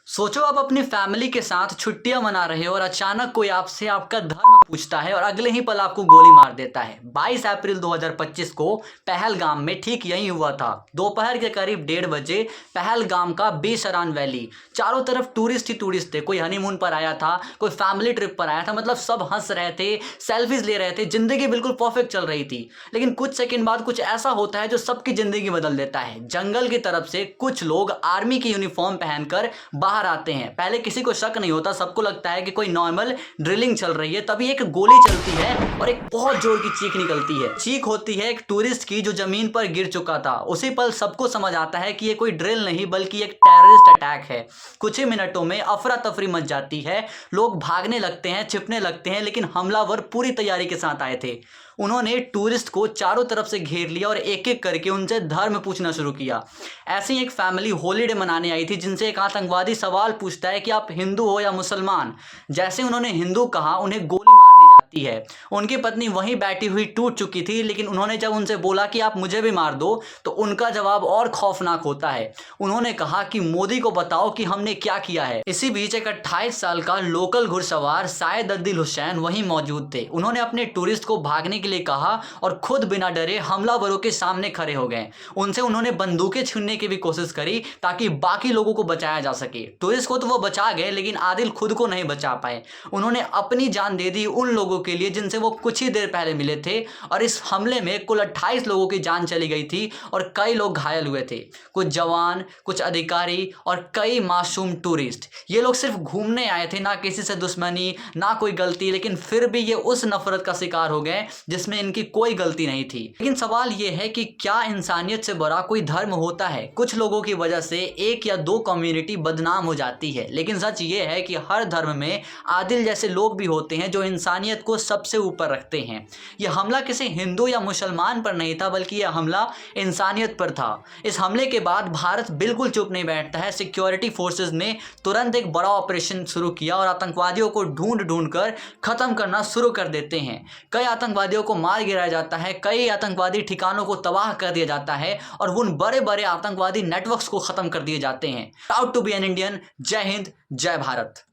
सोचो आप अपनी फैमिली के साथ छुट्टियां मना रहे हो और अचानक कोई आपसे आपका धर्म पूछता है और अगले ही पल आपको गोली मार देता है। 22 अप्रैल 2025 को पहलगाम में ठीक यही हुआ था। दोपहर के करीब 1:30 बजे पहलगाम का बेसरान वैली, चारों तरफ टूरिस्ट ही टूरिस्ट थे। कोई हनीमून पर आया था, कोई फैमिली ट्रिप पर आया था, मतलब सब हंस रहे थे, सेल्फीज ले रहे थे, जिंदगी बिल्कुल परफेक्ट चल रही थी। लेकिन कुछ सेकंड बाद कुछ ऐसा होता है जो सबकी जिंदगी बदल देता है। जंगल की तरफ से कुछ लोग आर्मी की यूनिफॉर्म पहनकर बाहर आते हैं। पहले किसी को शक नहीं होता, सबको लगता है कि कोई नॉर्मल ड्रिलिंग चल रही है। तभी एक गोली चलती है और एक बहुत जोर की चीख निकलती है। चीख होती है एक टूरिस्ट की जो जमीन पर गिर चुका था। उसी पल सबको समझ आता है कि ये कोई ड्रिल नहीं बल्कि एक टेररिस्ट अटैक है। कुछ ही मिनटों में अफरा तफरी मच जाती है, लोग भागने लगते हैं, छिपने लगते हैं, लेकिन हमलावर पूरी तैयारी के साथ आए थे। उन्होंने टूरिस्ट को चारों तरफ से घेर लिया और एक एक करके उनसे धर्म पूछना शुरू किया। ऐसी एक फैमिली हॉलीडे मनाने आई थी, जिनसे एक आतंकवादी सवाल पूछता है कि आप हिंदू हो या मुसलमान। जैसे उन्होंने हिंदू कहा, उन्हें गोली मार दी जाती है। उनकी पत्नी वहीं बैठी हुई टूट चुकी थी, लेकिन उन्होंने जब उनसे बोला कि आप मुझे भी मार दो, तो उनका जवाब और खौफनाक होता है। उन्होंने कहा कि मोदी को बताओ कि हमने क्या किया है। इसी बीच एक 28 साल का लोकल घुड़सवार सायद अद्दिल हुसैन वहीं मौजूद थे। उन्होंने अपने टूरिस्ट को भागने के लिए कहा और खुद बिना डरे हमलावरों के सामने खड़े हो गए। उनसे उन्होंने बंदूकें छीनने की भी कोशिश करी ताकि बाकी लोगों को बचाया जा सके। टूरिस्ट को तो वो बचा गए, लेकिन आदिल खुद को नहीं बचा पाए। उन्होंने अपनी जान दे दी उन लोगों के लिए जिनसे वो कुछ ही देर पहले मिले थे, और इस हमले में कुल 28 लोगों की जान चली गई थी और कई लोग घायल हुए थे। कुछ जवान, कुछ अधिकारी और कई मासूम टूरिस्ट। ये लोग सिर्फ घूमने आए थे, ना किसी से दुश्मनी, ना कोई गलती, लेकिन फिर भी ये उस नफरत का शिकार हो गए जिसमें इनकी कोई गलती नहीं थी। लेकिन सवाल ये है कि क्या इंसानियत से बड़ा कोई धर्म होता है? कुछ लोगों की वजह से एक या दो कम्युनिटी बदनाम हो जाती है, लेकिन सच ये है कि हर धर्म में आदिल जैसे लोग भी होते हैं जो इंसानियत को सबसे ऊपर रखते हैं। यह हमला किसी हिंदू या मुसलमान पर नहीं था, बल्कि यह हमला इंसानियत पर था। इस हमले के बाद भारत बिल्कुल चुप नहीं बैठता है। सिक्योरिटी फोर्सेस ने तुरंत एक बड़ा ऑपरेशन शुरू किया और आतंकवादियों को ढूंढ ढूंढ कर खत्म करना शुरू कर देते हैं। कई आतंकवादियों को मार गिराया जाता है, कई आतंकवादी ठिकानों को तबाह कर दिया जाता है और उन बड़े बड़े आतंकवादी नेटवर्क्स को खत्म कर दिए जाते हैं। Proud to be an Indian. जय हिंद, जय भारत।